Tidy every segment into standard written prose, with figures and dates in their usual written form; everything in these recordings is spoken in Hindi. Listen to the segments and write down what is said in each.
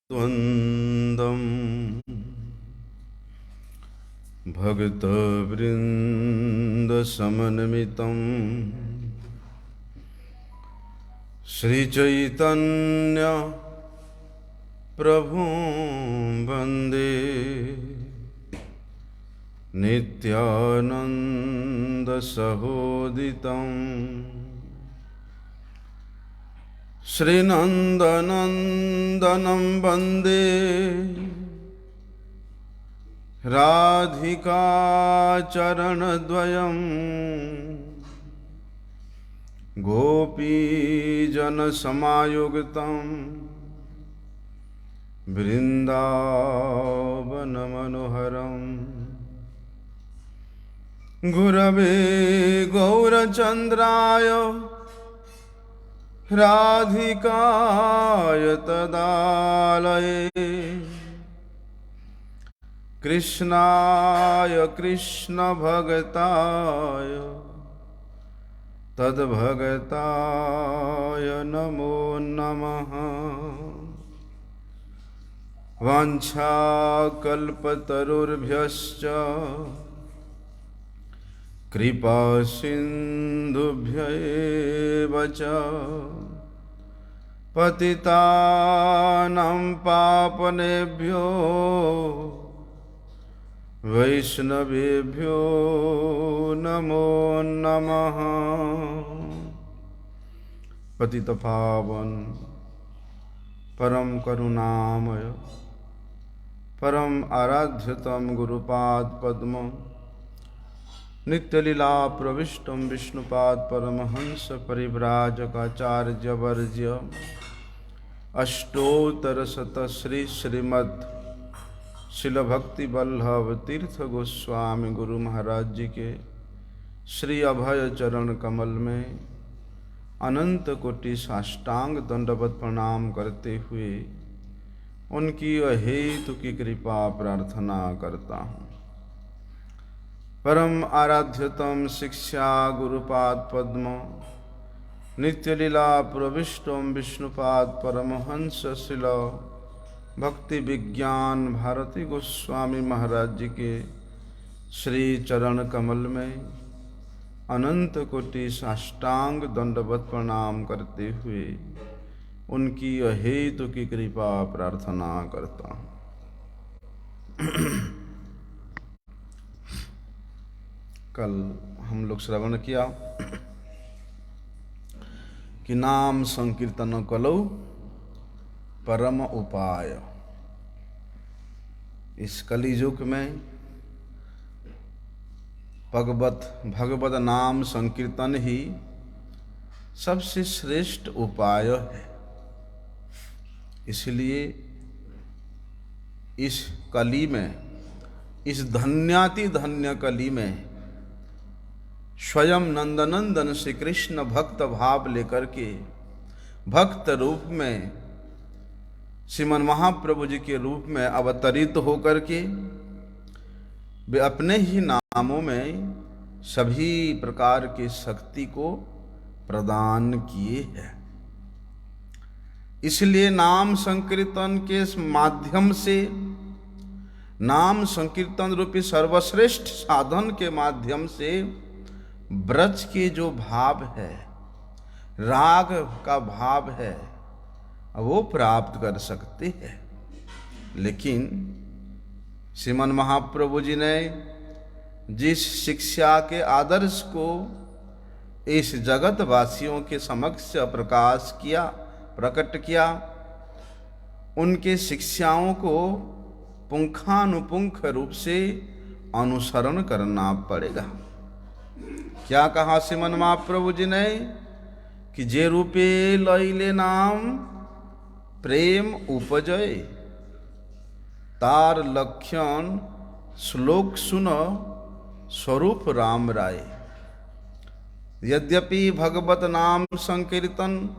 द्वन्द्वं भक्तवृन्दसमन्वितं श्रीचैतन्य प्रभुं वन्दे नित्यानन्दसहोदितं श्रीनन्दनन्दनं वन्दे राधिका चरणद्वयं गोपीजनसमायुक्तं वृन्दावनमनोहरं गुरवे गौरचन्द्राय राधिकाय तदालये कृष्णाय कृष्णभक्ताय तद्भक्ताय नमो नमः। वाञ्छाकल्पतरुर्भ्यश्च कृपासिन्धुभ्यैव च पतितानां पावनेभ्यो वैष्णवेभ्यो नमो नमः। पतितपावन परम करुणामय परम आराध्यतम गुरुपाद पद्म नित्यलीला प्रविष्टम विष्णुपाद परमहंस परिव्राजकाचार्य वर्ज्य अष्टोत्तर शत श्री श्रीमद् शिल भक्ति वल्लभ तीर्थ गोस्वामी गुरु महाराज जी के श्री अभय चरण कमल में अनंत कोटि साष्टांग दंडवत प्रणाम करते हुए उनकी अहेतु की कृपा प्रार्थना करता हूँ। परम आराध्यतम शिक्षा गुरुपाद पद्म नित्यलीला प्रविष्टम विष्णुपाद परमहंस शिल भक्ति विज्ञान भारती गोस्वामी महाराज जी के श्री चरण कमल में अनंत कोटि साष्टांग दंडवत प्रणाम करते हुए उनकी अहेतु की कृपा प्रार्थना करता हूँ। कल हम लोग श्रवण किया कि नाम संकीर्तन कलौ परम उपाय। इस कलियुग में भगवत नाम संकीर्तन ही सबसे श्रेष्ठ उपाय है। इसलिए इस कली में, इस धन्याति धन्य कली में स्वयं नंदनंदन श्री कृष्ण भक्त भाव लेकर के भक्त रूप में श्रीमन महाप्रभु जी के रूप में अवतरित होकर के वे अपने ही नामों में सभी प्रकार की शक्ति को प्रदान किए हैं। इसलिए नाम संकीर्तन के माध्यम से, नाम संकीर्तन रूपी सर्वश्रेष्ठ साधन के माध्यम से ब्रज के जो भाव है, राग का भाव है, वो प्राप्त कर सकते हैं। लेकिन श्रीमन महाप्रभु जी ने जिस शिक्षा के आदर्श को इस जगत वासियों के समक्ष प्रकट किया, उनके शिक्षाओं को पुंखानुपुंख रूप से अनुसरण करना पड़ेगा। क्या कहा श्रीमन महाप्रभु जी ने कि जे रूपे लैले नाम प्रेम उपजय, तार लक्षण श्लोक सुन स्वरूप राम राय। यद्यपि भगवत नाम संकीर्तन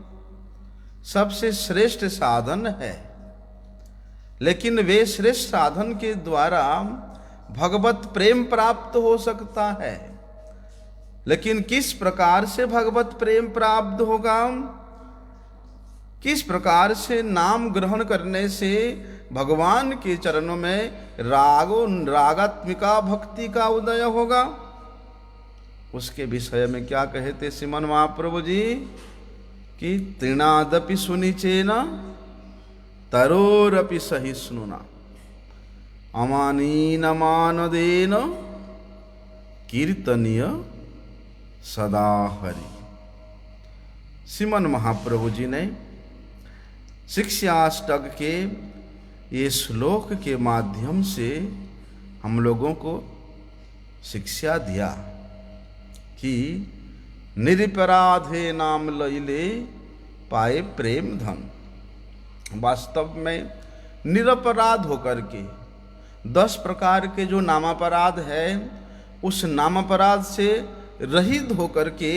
सबसे श्रेष्ठ साधन है, लेकिन वे श्रेष्ठ साधन के द्वारा भगवत प्रेम प्राप्त हो सकता है। लेकिन किस प्रकार से भगवत प्रेम प्राप्त होगा? किस प्रकार से नाम ग्रहण करने से भगवान के चरणों में रागात्मिका भक्ति का उदय होगा, उसके विषय में क्या कहते श्रीमन महाप्रभु जी कि तृणादपि सुनिचेन तरोरपि सहिष्णुना अमानीन मानदेन कीर्तनीय सदा हरि। श्रीमन महाप्रभु जी ने शिक्षाष्टक के ये श्लोक के माध्यम से हम लोगों को शिक्षा दिया कि निरपराधे नाम लैले पाए प्रेम धन। वास्तव में निरपराध होकर के 10 प्रकार के जो नामापराध है, उस नामापराध से रहित होकर के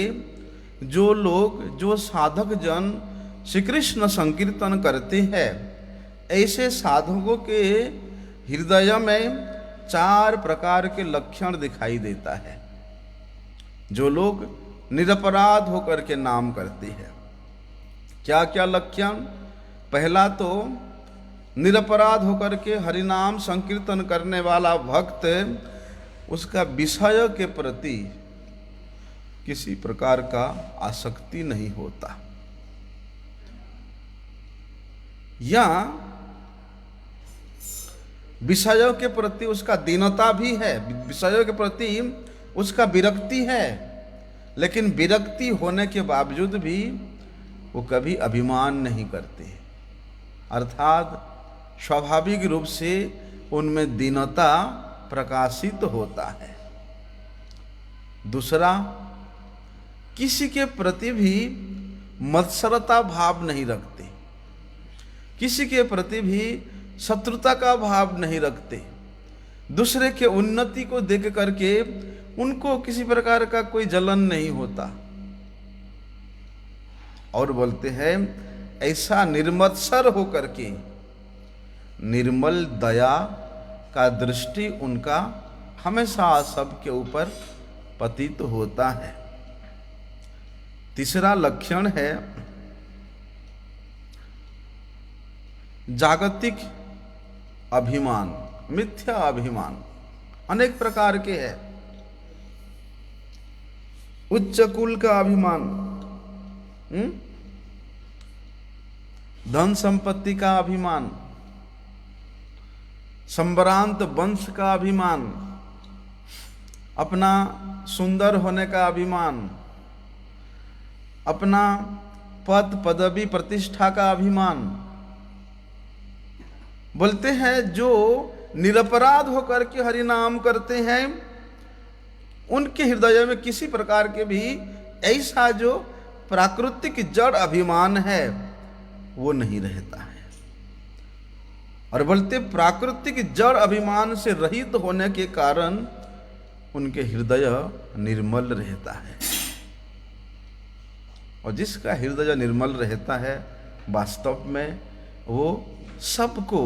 जो लोग, जो साधक जन श्री कृष्ण संकीर्तन करते हैं, ऐसे साधकों के हृदय में 4 प्रकार के लक्षण दिखाई देता है। जो लोग निरपराध होकर के नाम करते हैं, क्या क्या लक्षण? पहला तो निरपराध होकर के हरिनाम संकीर्तन करने वाला भक्त, उसका विषय के प्रति किसी प्रकार का आसक्ति नहीं होता, या विषयों के प्रति उसका दीनता भी है, विषयों के प्रति उसका विरक्ति है, लेकिन विरक्ति होने के बावजूद भी वो कभी अभिमान नहीं करते, अर्थात स्वाभाविक रूप से उनमें दीनता प्रकाशित होता है। दूसरा, किसी के प्रति भी मत्सरता भाव नहीं रखते, किसी के प्रति भी शत्रुता का भाव नहीं रखते, दूसरे के उन्नति को देख करके उनको किसी प्रकार का कोई जलन नहीं होता। और बोलते हैं ऐसा निर्मत्सर होकर के निर्मल दया का दृष्टि उनका हमेशा सबके ऊपर पतित होता है। तीसरा लक्षण है जागतिक अभिमान, मिथ्या अभिमान अनेक प्रकार के हैं। उच्च कुल का अभिमान, धन संपत्ति का अभिमान, संभ्रांत वंश का अभिमान, अपना सुंदर होने का अभिमान, अपना पद पदवी प्रतिष्ठा का अभिमान। बोलते हैं जो निरपराध होकर के हरि नाम करते हैं, उनके हृदय में किसी प्रकार के भी ऐसा जो प्राकृतिक जड़ अभिमान है वो नहीं रहता है। और बोलते प्राकृतिक जड़ अभिमान से रहित होने के कारण उनके हृदय निर्मल रहता है। और जिसका हृदय निर्मल रहता है, वास्तव में वो सबको,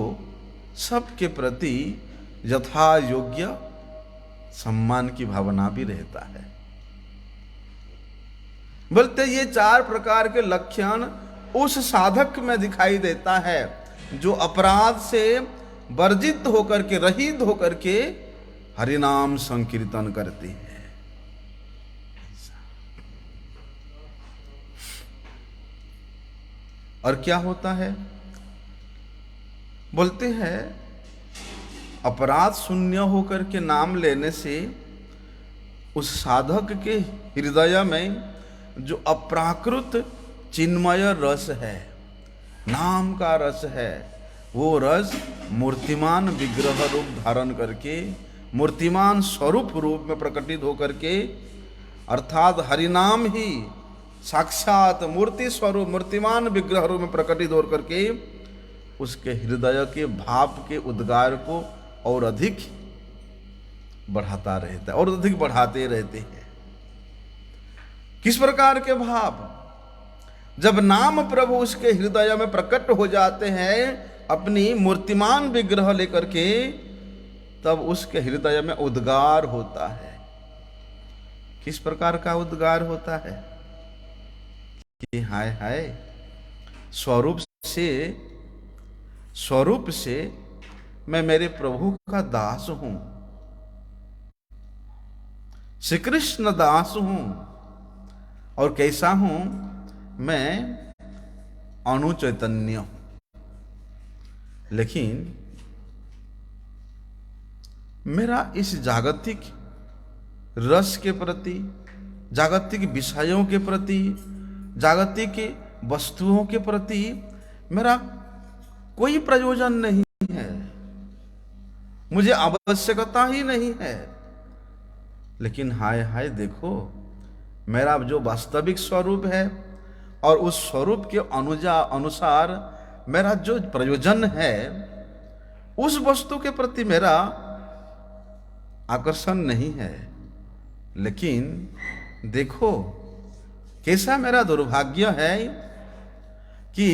सबके प्रति यथा योग्य सम्मान की भावना भी रहता है। बोलते ये 4 प्रकार के लक्षण उस साधक में दिखाई देता है जो अपराध से वर्जित होकर के, रहित होकर के हरिनाम संकीर्तन करते हैं। और क्या होता है? बोलते हैं अपराध शून्य होकर के नाम लेने से उस साधक के हृदय में जो अप्राकृत चिन्मय रस है, नाम का रस है, वो रस मूर्तिमान विग्रह रूप धारण करके, मूर्तिमान स्वरूप रूप में प्रकटित होकर के, अर्थात हरिनाम ही साक्षात मूर्ति स्वरूप मूर्तिमान विग्रह रूप में प्रकटित होकर के उसके हृदय के भाव के उद्गार को और अधिक बढ़ाता रहता है, और अधिक बढ़ाते रहते हैं। किस प्रकार के भाव? जब नाम प्रभु उसके हृदय में प्रकट हो जाते हैं अपनी मूर्तिमान विग्रह लेकर के, तब उसके हृदय में उद्गार होता है। किस प्रकार का उद्गार होता है कि हाय हाय स्वरूप से मैं मेरे प्रभु का दास हूं, श्री कृष्ण दास हूं। और कैसा हूं? मैं अणु चैतन्य हूं। लेकिन मेरा इस जागतिक रस के प्रति, जागतिक विषयों के प्रति, जागतिक वस्तुओं के प्रति मेरा कोई प्रयोजन नहीं है, मुझे आवश्यकता ही नहीं है। लेकिन हाय हाय देखो, मेरा जो वास्तविक स्वरूप है और उस स्वरूप के अनुसार मेरा जो प्रयोजन है, उस वस्तु के प्रति मेरा आकर्षण नहीं है। लेकिन देखो कैसा मेरा दुर्भाग्य है कि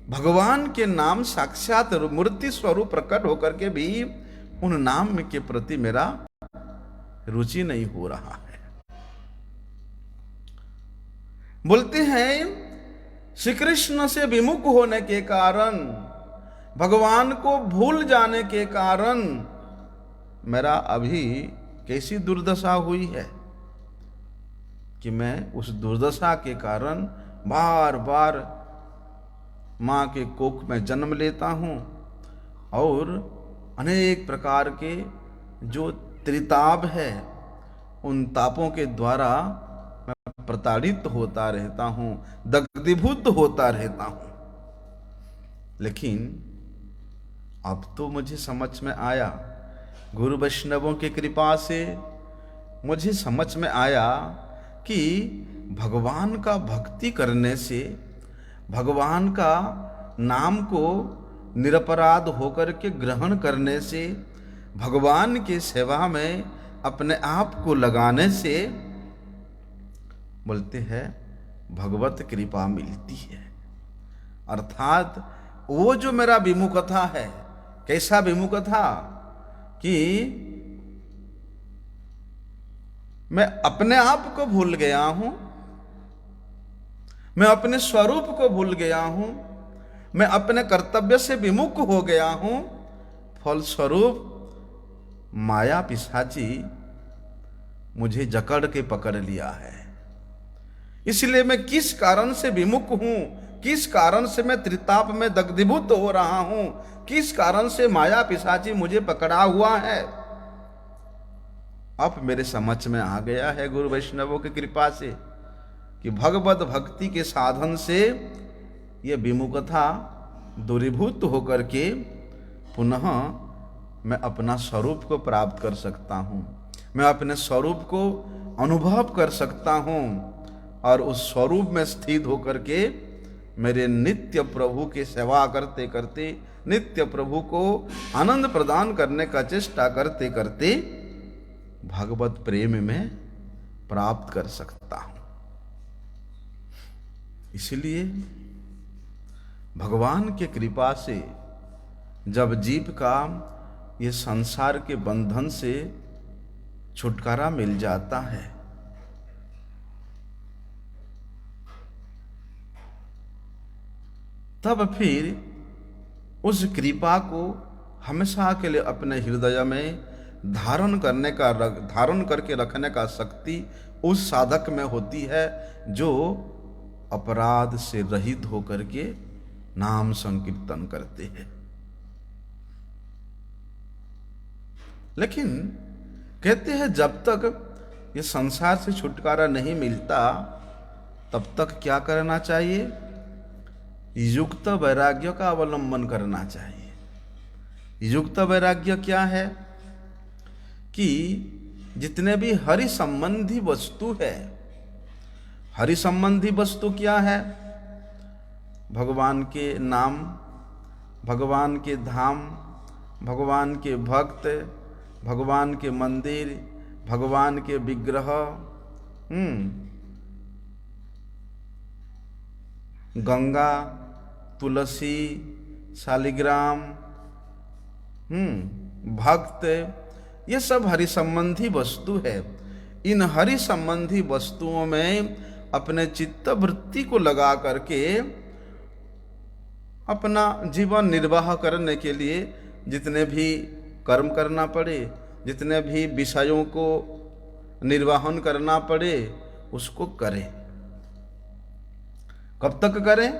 भगवान के नाम साक्षात मूर्ति स्वरूप प्रकट होकर के भी उन नाम के प्रति मेरा रुचि नहीं हो रहा है। बोलते हैं श्री कृष्ण से विमुख होने के कारण, भगवान को भूल जाने के कारण मेरा अभी कैसी दुर्दशा हुई है कि मैं उस दुर्दशा के कारण बार बार माँ के कोख में जन्म लेता हूँ और अनेक प्रकार के जो त्रिताप है, उन तापों के द्वारा मैं प्रताड़ित होता रहता हूँ, दग्धीभूत होता रहता हूँ। लेकिन अब तो मुझे समझ में आया, गुरु वैष्णवों की कृपा से मुझे समझ में आया कि भगवान का भक्ति करने से, भगवान का नाम को निरपराध होकर के ग्रहण करने से, भगवान की सेवा में अपने आप को लगाने से, बोलते हैं भगवत कृपा मिलती है। अर्थात वो जो मेरा विमुखता है, कैसा विमुखता कि मैं अपने आप को भूल गया हूं, मैं अपने स्वरूप को भूल गया हूं, मैं अपने कर्तव्य से विमुख हो गया हूं। फलस्वरूप माया पिशाची मुझे जकड़ के पकड़ लिया है। इसलिए मैं किस कारण से विमुख हूं, किस कारण से मैं त्रिताप में दग्धीभूत हो रहा हूं, किस कारण से माया पिशाची मुझे पकड़ा हुआ है, अब मेरे समझ में आ गया है गुरु वैष्णवों की कृपा से कि भगवत भक्ति के साधन से ये विमुखता दूरीभूत होकर के पुनः मैं अपना स्वरूप को प्राप्त कर सकता हूँ, मैं अपने स्वरूप को अनुभव कर सकता हूँ और उस स्वरूप में स्थित होकर के मेरे नित्य प्रभु की सेवा करते करते, नित्य प्रभु को आनंद प्रदान करने का चेष्टा करते करते भगवत प्रेम में प्राप्त कर सकता हूं। इसलिए भगवान के कृपा से जब जीव का ये संसार के बंधन से छुटकारा मिल जाता है, तब फिर उस कृपा को हमेशा के लिए अपने हृदय में धारण करके रखने का शक्ति उस साधक में होती है जो अपराध से रहित होकर के नाम संकीर्तन करते हैं। लेकिन कहते हैं जब तक ये संसार से छुटकारा नहीं मिलता तब तक क्या करना चाहिए? युक्त वैराग्य का अवलंबन करना चाहिए। युक्त वैराग्य क्या है कि जितने भी हरि संबंधी वस्तु है, हरि संबंधी वस्तु क्या है? भगवान के नाम, भगवान के धाम, भगवान के भक्त, भगवान के मंदिर, भगवान के विग्रह, गंगा, तुलसी, शालिग्राम, भक्त, ये सब हरि संबंधी वस्तु है। इन हरि संबंधी वस्तुओं में अपने चित्त वृत्ति को लगा करके अपना जीवन निर्वाह करने के लिए जितने भी कर्म करना पड़े, जितने भी विषयों को निर्वाहन करना पड़े, उसको करें। कब तक करें?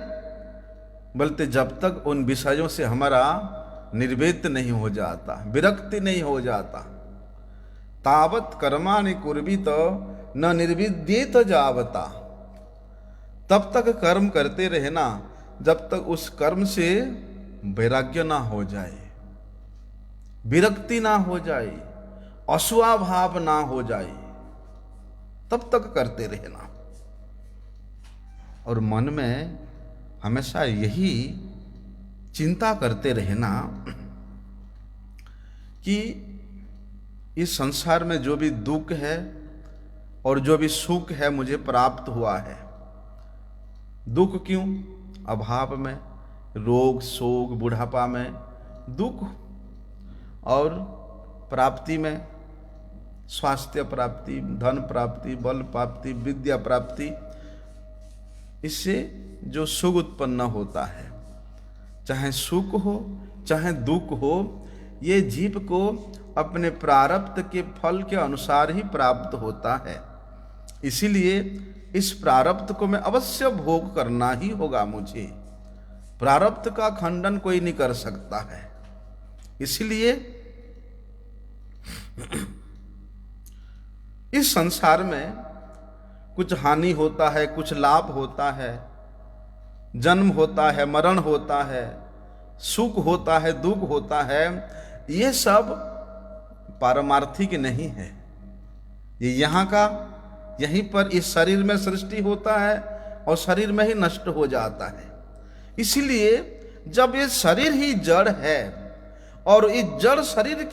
बोलते जब तक उन विषयों से हमारा निर्वेद नहीं हो जाता, विरक्ति नहीं हो जाता। तावत कर्माणि कुर्वीत न निर्विद्येत जावता। तब तक कर्म करते रहना जब तक उस कर्म से वैराग्य ना हो जाए, विरक्ति ना हो जाए, अस्वाभाव ना हो जाए, तब तक करते रहना। और मन में हमेशा यही चिंता करते रहना कि इस संसार में जो भी दुख है और जो भी सुख है मुझे प्राप्त हुआ है। दुख क्यों? अभाव में, रोग शोक बुढ़ापा में दुख, और प्राप्ति में स्वास्थ्य प्राप्ति, धन प्राप्ति, बल प्राप्ति, विद्या प्राप्ति, इससे जो सुख उत्पन्न होता है, चाहे सुख हो चाहे दुख हो, ये जीव को अपने प्रारब्ध के फल के अनुसार ही प्राप्त होता है। इसीलिए इस प्रारब्ध को मैं अवश्य भोग करना ही होगा मुझे। प्रारब्ध का खंडन कोई नहीं कर सकता है। इसलिए इस संसार में कुछ हानि होता है, कुछ लाभ होता है, जन्म होता है, मरण होता है, सुख होता है, दुख होता है, ये सब पारमार्थिक नहीं है। ये यहाँ का यहीं पर इस शरीर में सृष्टि होता है और शरीर में ही नष्ट हो जाता है। इसलिए जब ये शरीर ही जड़ है और इस जड़ शरीर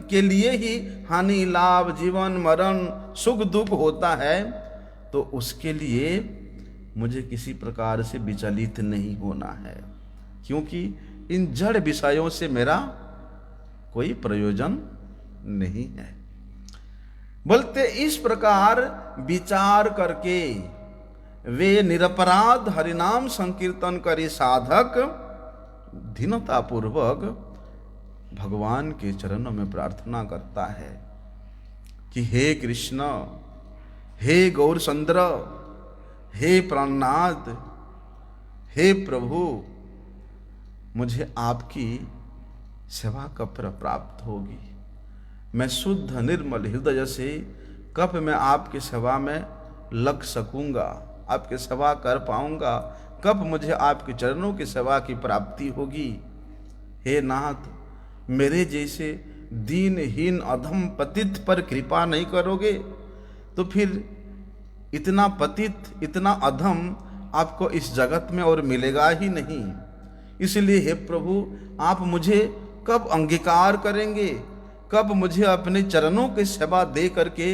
के लिए ही हानि लाभ जीवन मरण सुख दुख होता है, तो उसके लिए मुझे किसी प्रकार से विचलित नहीं होना है, क्योंकि इन जड़ विषयों से मेरा कोई प्रयोजन नहीं है। बोलते इस प्रकार विचार करके वे निरपराध हरिनाम संकीर्तन करे साधक दीनता पूर्वक भगवान के चरणों में प्रार्थना करता है कि हे कृष्ण, हे गौरचंद्र, हे प्राणनाथ, हे प्रभु, मुझे आपकी सेवा कब प्राप्त होगी? मैं शुद्ध निर्मल हृदय से कब मैं आपकी सेवा में लग सकूंगा, आपकी सेवा कर पाऊंगा? कब मुझे आपके चरणों की सेवा की प्राप्ति होगी? हे नाथ, मेरे जैसे दीनहीन अधम पतित पर कृपा नहीं करोगे तो फिर इतना पतित इतना अधम आपको इस जगत में और मिलेगा ही नहीं। इसलिए हे प्रभु, आप मुझे कब अंगीकार करेंगे, कब मुझे अपने चरणों की सेवा दे करके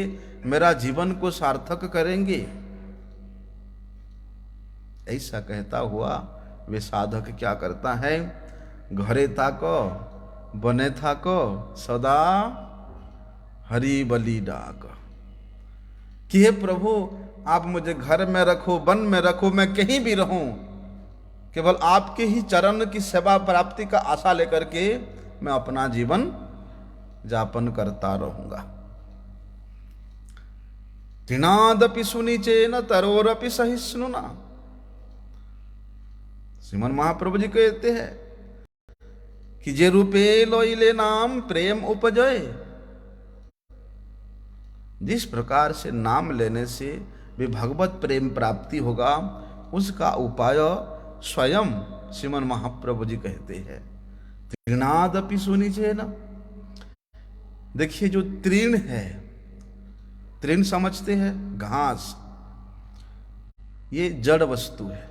मेरा जीवन को सार्थक करेंगे? ऐसा कहता हुआ वे साधक क्या करता है? घरे ताको बने थाको सदा हरि बलि डाक। कि हे प्रभु, आप मुझे घर में रखो, वन में रखो, मैं कहीं भी रहूं, केवल आपके ही चरण की सेवा प्राप्ति का आशा लेकर के मैं अपना जीवन जापन करता रहूंगा। तृणादपि सुनिचेन तरोरपि सहिष्णुना। श्रीमन महाप्रभु जी कहते हैं कि जे रूपे लोइले नाम प्रेम उपजय। जिस प्रकार से नाम लेने से भी भगवत प्रेम प्राप्ति होगा, उसका उपाय स्वयं श्रीमन महाप्रभु जी कहते हैं। तृणादपि सुनिचेन। देखिए, जो तृण है, तृण समझते हैं, घास, ये जड़ वस्तु है।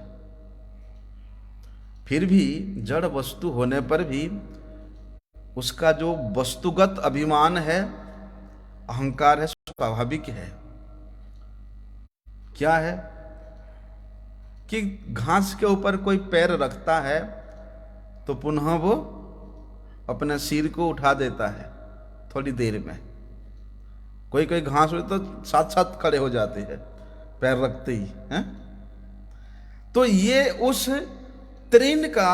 फिर भी जड़ वस्तु होने पर भी उसका जो वस्तुगत अभिमान है, अहंकार है, स्वाभाविक है। क्या है कि घास के ऊपर कोई पैर रखता है तो पुनः वो अपने सिर को उठा देता है थोड़ी देर में। कोई कोई घास हो तो साथ साथ खड़े हो जाते हैं पैर रखते ही हैं। तो ये उस तृण का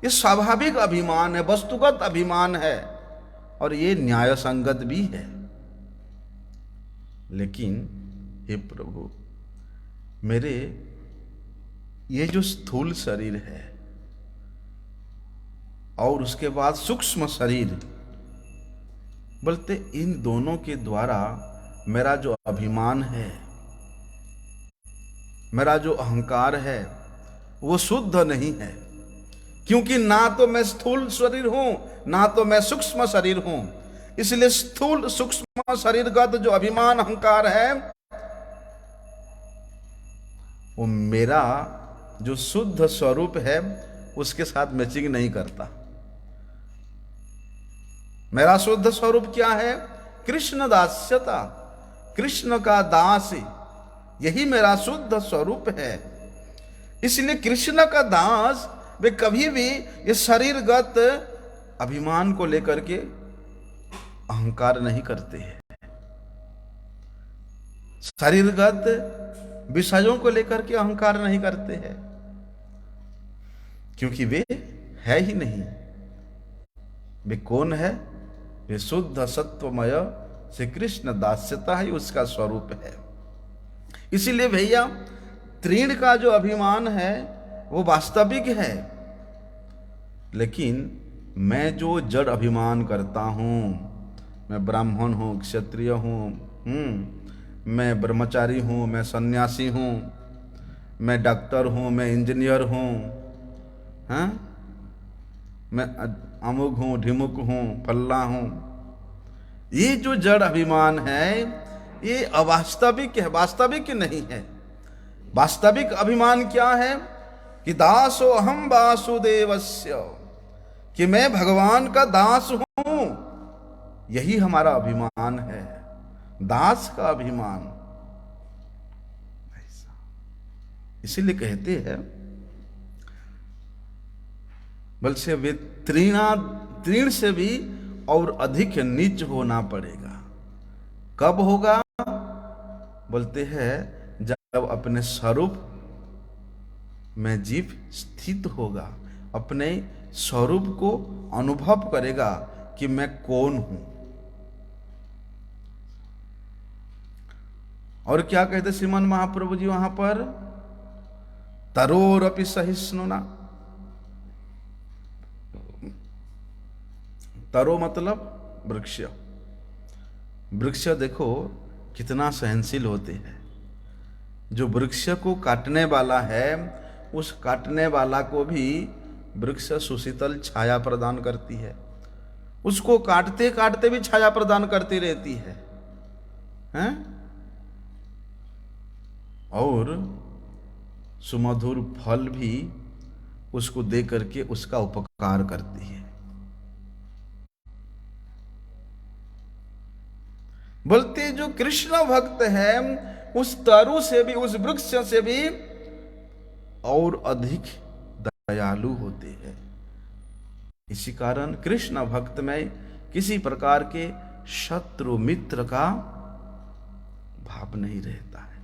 ये स्वाभाविक अभिमान है, वस्तुगत अभिमान है और ये न्याय संगत भी है। लेकिन हे प्रभु, मेरे ये जो स्थूल शरीर है और उसके बाद सूक्ष्म शरीर, बोलते इन दोनों के द्वारा मेरा जो अभिमान है, मेरा जो अहंकार है, वो शुद्ध नहीं है। क्योंकि ना तो मैं स्थूल शरीर हूं, ना तो मैं सूक्ष्म शरीर हूं। इसलिए स्थूल सूक्ष्म शरीरगत जो अभिमान अहंकार है, वो मेरा जो शुद्ध स्वरूप है उसके साथ मैचिंग नहीं करता। मेरा शुद्ध स्वरूप क्या है? कृष्ण दास्यता, कृष्ण का दास, यही मेरा शुद्ध स्वरूप है। इसलिए कृष्ण का दास वे कभी भी ये शरीरगत अभिमान को लेकर के अहंकार नहीं करते हैं, शरीरगत विषयों को लेकर के अहंकार नहीं करते हैं, क्योंकि वे है ही नहीं। वे कौन है? वे शुद्ध सत्वमय श्री कृष्ण दास्यता ही उसका स्वरूप है। इसीलिए भैया तृण का जो अभिमान है वो वास्तविक है, लेकिन मैं जो जड़ अभिमान करता हूँ, मैं ब्राह्मण हूँ, क्षत्रिय हूँ, मैं ब्रह्मचारी हूँ, मैं सन्यासी हूँ, मैं डॉक्टर हूँ, मैं इंजीनियर हूँ, हाँ, मैं अमुक हूँ, ढिमुक हूँ, फल्ला हूँ, ये जो जड़ अभिमान है ये अवास्तविक है, वास्तविक नहीं है। वास्तविक अभिमान क्या है? कि दासो अहम वासुदेवस्य, कि मैं भगवान का दास हूं, यही हमारा अभिमान है, दास का अभिमान। इसीलिए कहते हैं बल्कि वे तृण से भी और अधिक नीच होना पड़ेगा। कब होगा? बोलते हैं जब अपने स्वरूप में जीव स्थित होगा, अपने स्वरूप को अनुभव करेगा कि मैं कौन हूं। और क्या कहते श्रीमन महाप्रभु जी वहां पर? तरोरपि सहिष्णुना। तरो मतलब वृक्ष। वृक्ष देखो कितना सहनशील होते हैं। जो वृक्ष को काटने वाला है, उस काटने वाला को भी वृक्ष सुशीतल छाया प्रदान करती है, उसको काटते काटते भी छाया प्रदान करती रहती है, हैं? और सुमधुर फल भी उसको दे करके उसका उपकार करती है। बोलते जो कृष्ण भक्त है उस तरु से भी, उस वृक्ष से भी और अधिक दयालु होते हैं। इसी कारण कृष्ण भक्त में किसी प्रकार के शत्रु मित्र का भाव नहीं रहता है।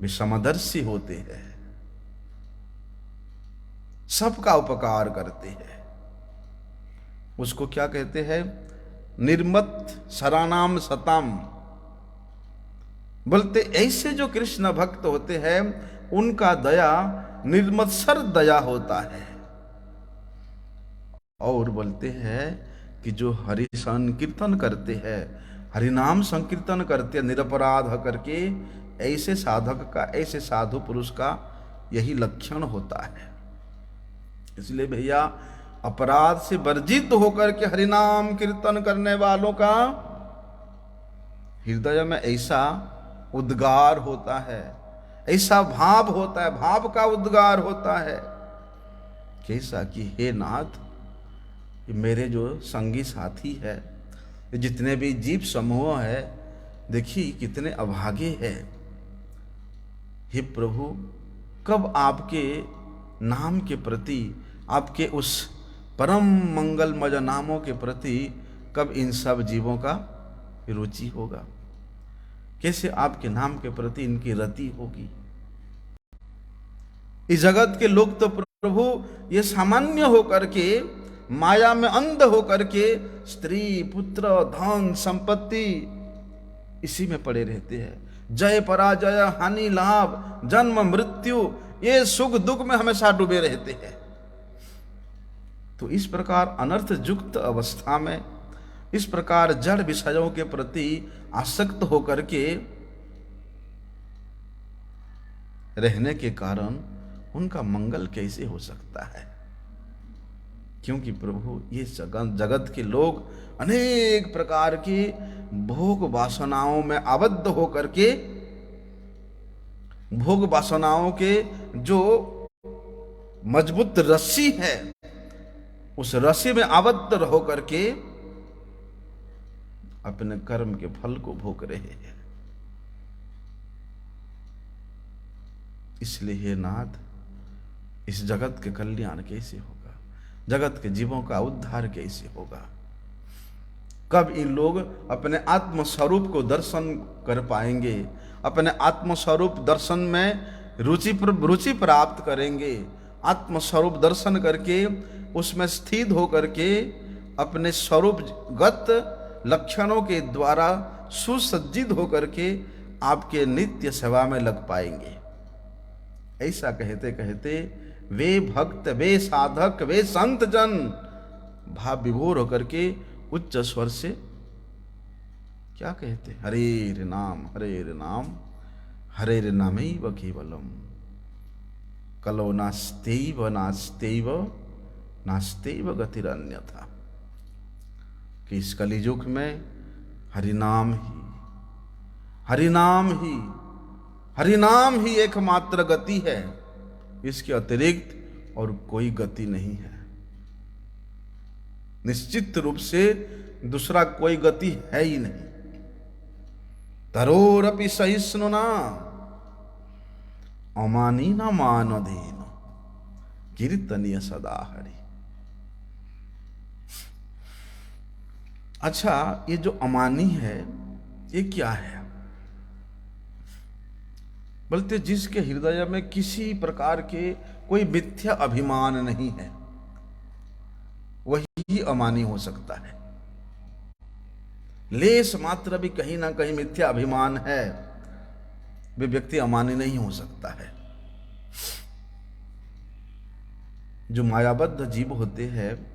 वे समदर्शी होते हैं, सबका उपकार करते हैं। उसको क्या कहते हैं? निर्मत शरणाम सताम। बोलते ऐसे जो कृष्ण भक्त होते हैं उनका दया निर्मत्सर दया होता है। और बोलते हैं कि जो हरि संकीर्तन करते हैं, हरि नाम संकीर्तन करते हैं निरपराध करके, ऐसे साधक का, ऐसे साधु पुरुष का यही लक्षण होता है। इसलिए भैया अपराध से वर्जित होकर के हरिनाम कीर्तन करने वालों का हृदय में ऐसा उद्गार होता है, ऐसा भाव होता है, भाव का उद्गार होता है। कैसा कि हे नाथ, ये मेरे जो संगी साथी है, ये जितने भी जीव समूह है, देखिए कितने अभागे हैं। हे प्रभु, कब आपके नाम के प्रति, आपके उस परम मंगलमय नामों के प्रति कब इन सब जीवों का रुचि होगा? कैसे आपके नाम के प्रति इनकी रति होगी? इस जगत के लोग तो प्रभु ये सामान्य होकर के, माया में अंध होकर के स्त्री पुत्र धन संपत्ति इसी में पड़े रहते हैं। जय पराजय हानि लाभ जन्म मृत्यु, ये सुख दुख में हमेशा डूबे रहते हैं। तो इस प्रकार अनर्थ युक्त अवस्था में, इस प्रकार जड़ विषयों के प्रति आसक्त होकर के रहने के कारण उनका मंगल कैसे हो सकता है? क्योंकि प्रभु ये जगत के लोग अनेक प्रकार की भोग वासनाओं में आबद्ध होकर के, भोग वासनाओं के जो मजबूत रस्सी है उस रस्सी में आबद्ध होकर के अपने कर्म के फल को भोग रहे हैं। इसलिए हे नाथ, इस जगत के कल्याण कैसे होगा? जगत के जीवों का उद्धार कैसे होगा? कब इन लोग अपने आत्म स्वरूप को दर्शन कर पाएंगे? अपने आत्म स्वरूप दर्शन में रुचि प्राप्त करेंगे। आत्म स्वरूप दर्शन करके उसमें स्थित होकर के अपने स्वरूपगत लक्षणों के द्वारा सुसज्जित होकर के आपके नित्य सेवा में लग पाएंगे। ऐसा कहते कहते वे भक्त, वे साधक, वे संत जन भाव विभोर होकर के उच्च स्वर से क्या कहते? हरे नाम हरे नामैव केवलम कलो नास्त्यैव नास्त्यैव नास्त्यैव गतिरन्यथा। कि इस कलियुग में हरिनाम ही एकमात्र गति है, इसके अतिरिक्त और कोई गति नहीं है। निश्चित रूप से दूसरा कोई गति है ही नहीं। तरोरपि सहिष्णुना अमानीना मानधेन कीर्तनीय सदा हरि। अच्छा, ये जो अमानी है ये क्या है? बोलते जिसके हृदय में किसी प्रकार के कोई मिथ्या अभिमान नहीं है वही अमानी हो सकता है। लेस मात्र भी कहीं ना कहीं मिथ्या अभिमान है, वे व्यक्ति अमानी नहीं हो सकता है। जो मायाबद्ध जीव होते हैं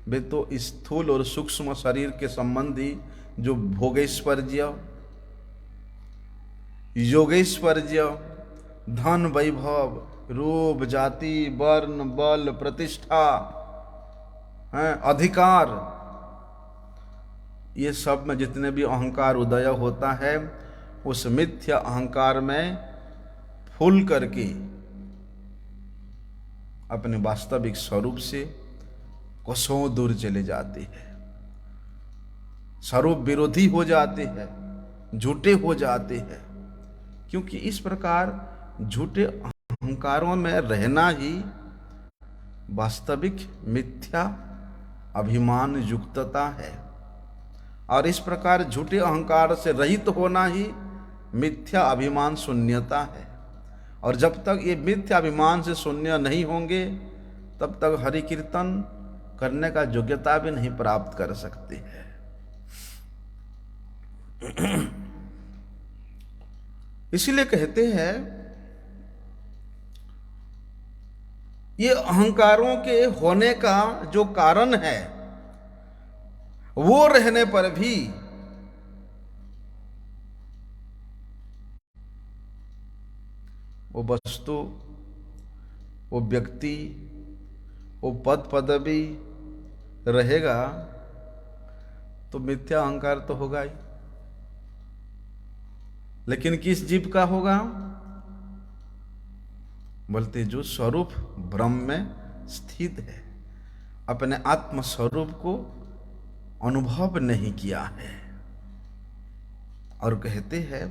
वे तो स्थूल और सूक्ष्म शरीर के संबंधी जो भोगैश्वर्य, योगैश्वर्य, धन वैभव, रूप जाति वर्ण बल प्रतिष्ठा, अधिकार, ये सब में जितने भी अहंकार उदय होता है उस मिथ्या अहंकार में फूल करके अपने वास्तविक स्वरूप से कोसों दूर चले जाते हैं, स्वरूप विरोधी हो जाते हैं, झूठे हो जाते हैं। क्योंकि इस प्रकार झूठे अहंकारों में रहना ही वास्तविक मिथ्या अभिमान युक्तता है, और इस प्रकार झूठे अहंकार से रहित होना ही मिथ्या अभिमान शून्यता है। और जब तक ये मिथ्या अभिमान से शून्य नहीं होंगे तब तक हरि कीर्तन करने का योग्यता भी नहीं प्राप्त कर सकते हैं। इसीलिए कहते हैं ये अहंकारों के होने का जो कारण है वो रहने पर भी वो वस्तु, वो व्यक्ति, वो पद पदवी रहेगा तो मिथ्या अहंकार तो होगा ही। लेकिन किस जीव का होगा? बोलते जो स्वरूप ब्रह्म में स्थित है, अपने आत्म स्वरूप को अनुभव नहीं किया है। और कहते हैं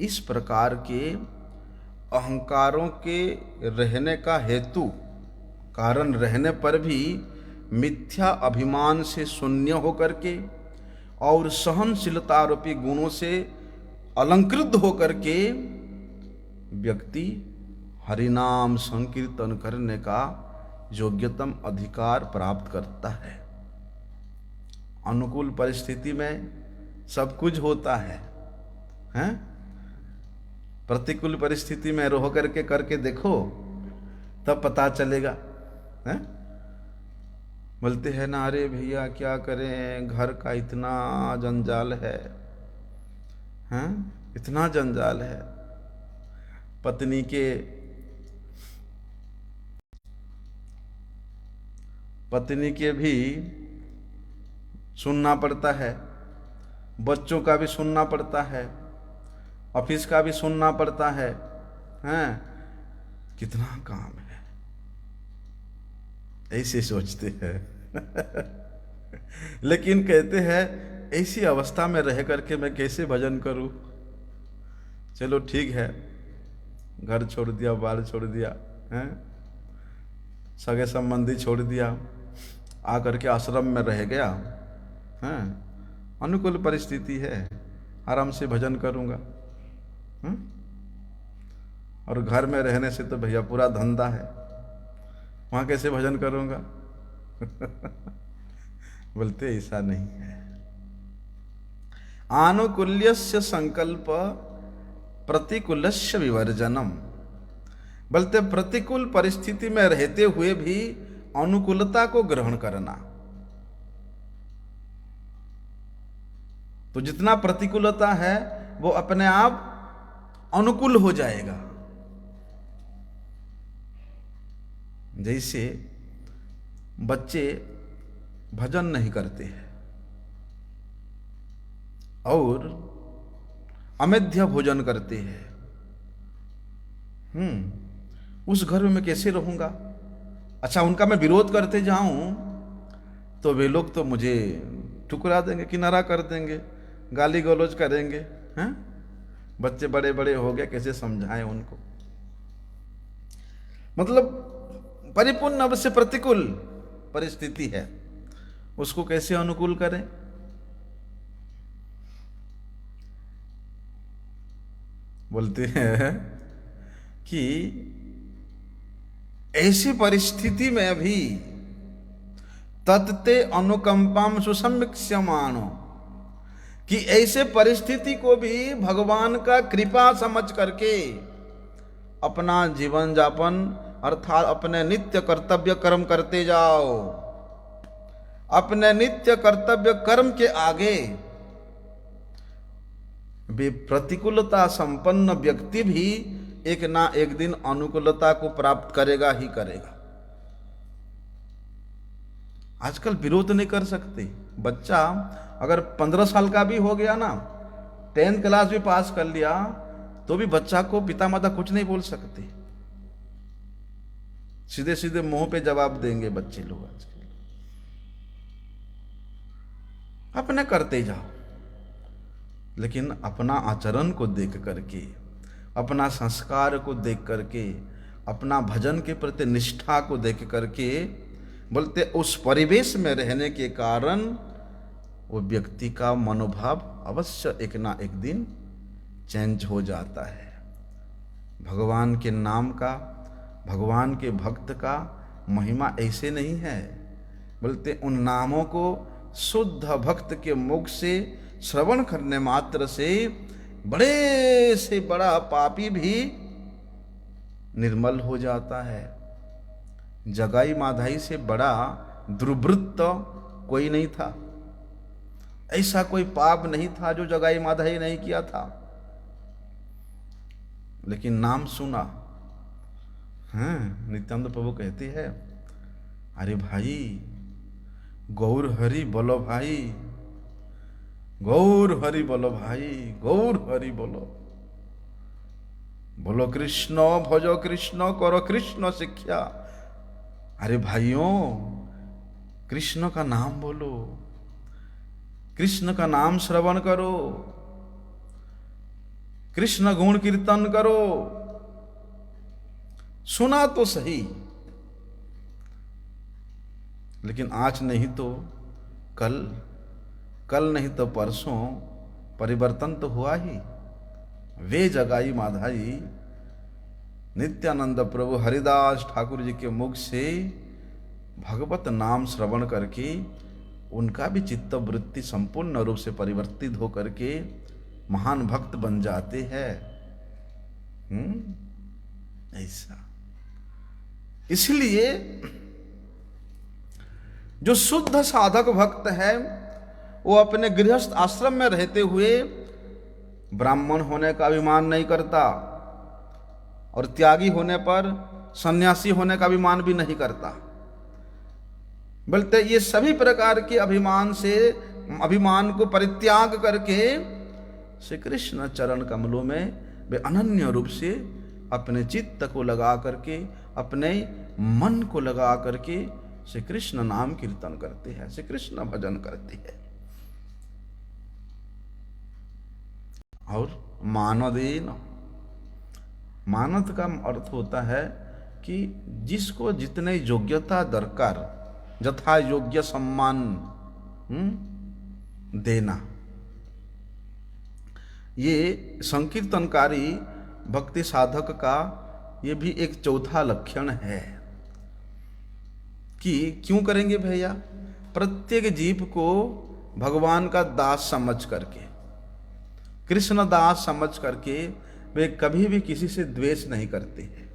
इस प्रकार के अहंकारों के रहने का हेतु, कारण रहने पर भी मिथ्या अभिमान से शून्य होकर के और सहनशीलता रूपी गुणों से अलंकृत होकर के व्यक्ति हरिनाम संकीर्तन करने का योग्यतम अधिकार प्राप्त करता है। अनुकूल परिस्थिति में सब कुछ होता है, हैं? प्रतिकूल परिस्थिति में रह करके देखो, तब पता चलेगा, हैं? बोलते हैं ना, अरे भैया क्या करें, घर का इतना जंजाल है, हैं? इतना जंजाल है, पत्नी के भी सुनना पड़ता है, बच्चों का भी सुनना पड़ता है, ऑफिस का भी सुनना पड़ता है, हैं? कितना काम है, ऐसे सोचते हैं। लेकिन कहते हैं ऐसी अवस्था में रह करके मैं कैसे भजन करूं? चलो ठीक है, घर छोड़ दिया, बार छोड़ दिया, हैं? सगे संबंधी छोड़ दिया, आकर के आश्रम में रह गया, हैं? अनुकूल परिस्थिति है, आराम से भजन करूंगा, हैं? और घर में रहने से तो भैया पूरा धंधा है, वहां कैसे भजन करूंगा? बोलते ऐसा नहीं है। आनुकूल्यस्य संकल्प प्रतिकूलस्य विवर्जनम। बोलते प्रतिकूल परिस्थिति में रहते हुए भी अनुकूलता को ग्रहण करना। तो जितना प्रतिकूलता है वो अपने आप अनुकूल हो जाएगा। जैसे बच्चे भजन नहीं करते हैं और अमेध्य भोजन करते हैं, उस घर में मैं कैसे रहूंगा? अच्छा, उनका मैं विरोध करते जाऊं तो वे लोग तो मुझे ठुकरा देंगे, किनारा कर देंगे, गाली गलौज करेंगे, हैं? बच्चे बड़े बड़े हो गए, कैसे समझाएं उनको? मतलब परिपूर्ण अवश्य प्रतिकूल परिस्थिति है, उसको कैसे अनुकूल करें? बोलते हैं कि ऐसी परिस्थिति में भी तत्ते अनुकंपाम सुसमीक्ष्यमाणो, कि ऐसे परिस्थिति को भी भगवान का कृपा समझ करके अपना जीवन जापन अर्थात अपने नित्य कर्तव्य कर्म करते जाओ। अपने नित्य कर्तव्य कर्म के आगे वे प्रतिकूलता संपन्न व्यक्ति भी एक ना एक दिन अनुकूलता को प्राप्त करेगा ही करेगा। आजकल विरोध नहीं कर सकते। बच्चा अगर 15 साल का भी हो गया ना, 10th क्लास भी पास कर लिया, तो भी बच्चा को पिता माता कुछ नहीं बोल सकते, सीधे सीधे मुंह पे जवाब देंगे बच्चे लोग आजकल। अपने करते जाओ, लेकिन अपना आचरण को देख करके, अपना संस्कार को देख करके, अपना भजन के प्रति निष्ठा को देख करके, बोलते उस परिवेश में रहने के कारण वो व्यक्ति का मनोभाव अवश्य एक ना एक दिन चेंज हो जाता है। भगवान के नाम का, भगवान के भक्त का महिमा ऐसे नहीं है। बोलते उन नामों को शुद्ध भक्त के मुख से श्रवण करने मात्र से बड़े से बड़ा पापी भी निर्मल हो जाता है। जगाई माधाई से बड़ा दुर्वृत्त कोई नहीं था, ऐसा कोई पाप नहीं था जो जगाई माधाई नहीं किया था। लेकिन नाम सुना, नित्यानंद प्रभु कहते हैं, अरे भाई गौर हरि बोलो भाई, गौर हरि बोलो भाई, गौर हरि बोलो, बोलो कृष्ण भजो कृष्ण करो कृष्ण शिक्षा। अरे भाइयों, कृष्ण का नाम बोलो, कृष्ण का नाम श्रवण करो, कृष्ण गुण कीर्तन करो। सुना तो सही, लेकिन आज नहीं तो कल, कल नहीं तो परसों परिवर्तन तो हुआ ही। वे जगाई माधाई नित्यानंद प्रभु हरिदास ठाकुर जी के मुख से भगवत नाम श्रवण करके उनका भी चित्त वृत्ति संपूर्ण रूप से परिवर्तित हो करके महान भक्त बन जाते हैं। ऐसा इसलिए जो शुद्ध साधक भक्त है वो अपने गृहस्थ आश्रम में रहते हुए ब्राह्मण होने का अभिमान नहीं करता और त्यागी होने पर सन्यासी होने का अभिमान भी नहीं करता, बल्कि ये सभी प्रकार के अभिमान को परित्याग करके श्री कृष्ण चरण कमलों में वे अनन्य रूप से अपने चित्त को लगा करके, अपने मन को लगा करके श्री कृष्ण नाम कीर्तन करते हैं, श्री कृष्ण भजन करते हैं। और मानदेन, मानद का अर्थ होता है कि जिसको जितने योग्यता दरकार यथा योग्य सम्मान देना। ये संकीर्तनकारी भक्ति साधक का ये भी एक चौथा लक्षण है कि क्यों करेंगे भैया, प्रत्येक जीव को भगवान का दास समझ करके, कृष्ण दास समझ करके वे कभी भी किसी से द्वेष नहीं करते हैं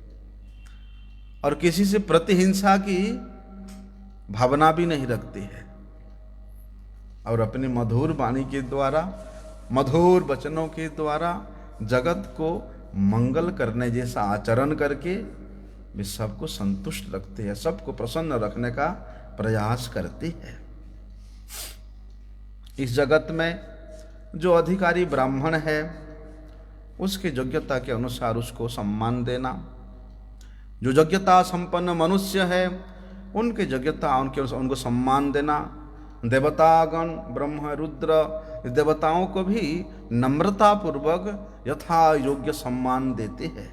और किसी से प्रतिहिंसा की भावना भी नहीं रखते हैं, और अपने मधुर वाणी के द्वारा, मधुर वचनों के द्वारा जगत को मंगल करने जैसा आचरण करके वे सबको संतुष्ट रखते हैं, सबको प्रसन्न रखने का प्रयास करते हैं। इस जगत में जो अधिकारी ब्राह्मण है उसके योग्यता के अनुसार उसको सम्मान देना, जो योग्यता संपन्न मनुष्य है उनके योग्यता उनको सम्मान देना। देवतागण ब्रह्म रुद्र देवताओं को भी नम्रता पूर्वक यथा योग्य सम्मान देते हैं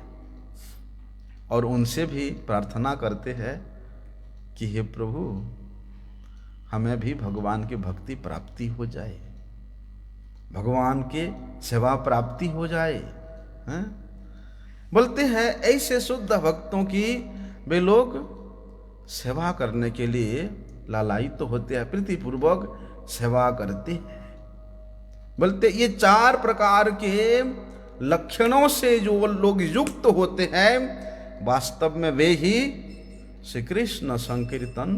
और उनसे भी प्रार्थना करते हैं कि हे प्रभु हमें भी भगवान की भक्ति प्राप्ति हो जाए, भगवान के सेवा प्राप्ति हो जाए। बोलते हैं ऐसे शुद्ध भक्तों की वे लोग सेवा करने के लिए लालायित तो होते हैं, प्रीतिपूर्वक सेवा करते हैं। बोलते ये चार प्रकार के लक्षणों से जो लोग युक्त होते हैं वास्तव में वे ही श्री कृष्ण संकीर्तन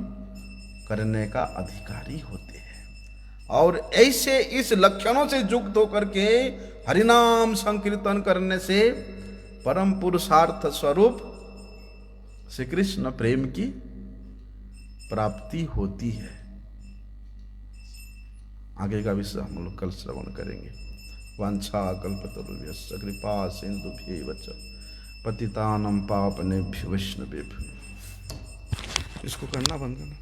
करने का अधिकारी होते हैं। और ऐसे इस लक्षणों से युक्त होकर के हरिनाम संकीर्तन करने से परम पुरुषार्थ स्वरूप श्री कृष्ण प्रेम की प्राप्ति होती है। आगे का विषय हम लोग कल श्रवण करेंगे। वांछा कल्पतरुभ्यश्च कृपा सिंधुभ्यैव च पतितानां पावनेभ्यो वैष्णवेभ्यो। इसको करना बंद करना।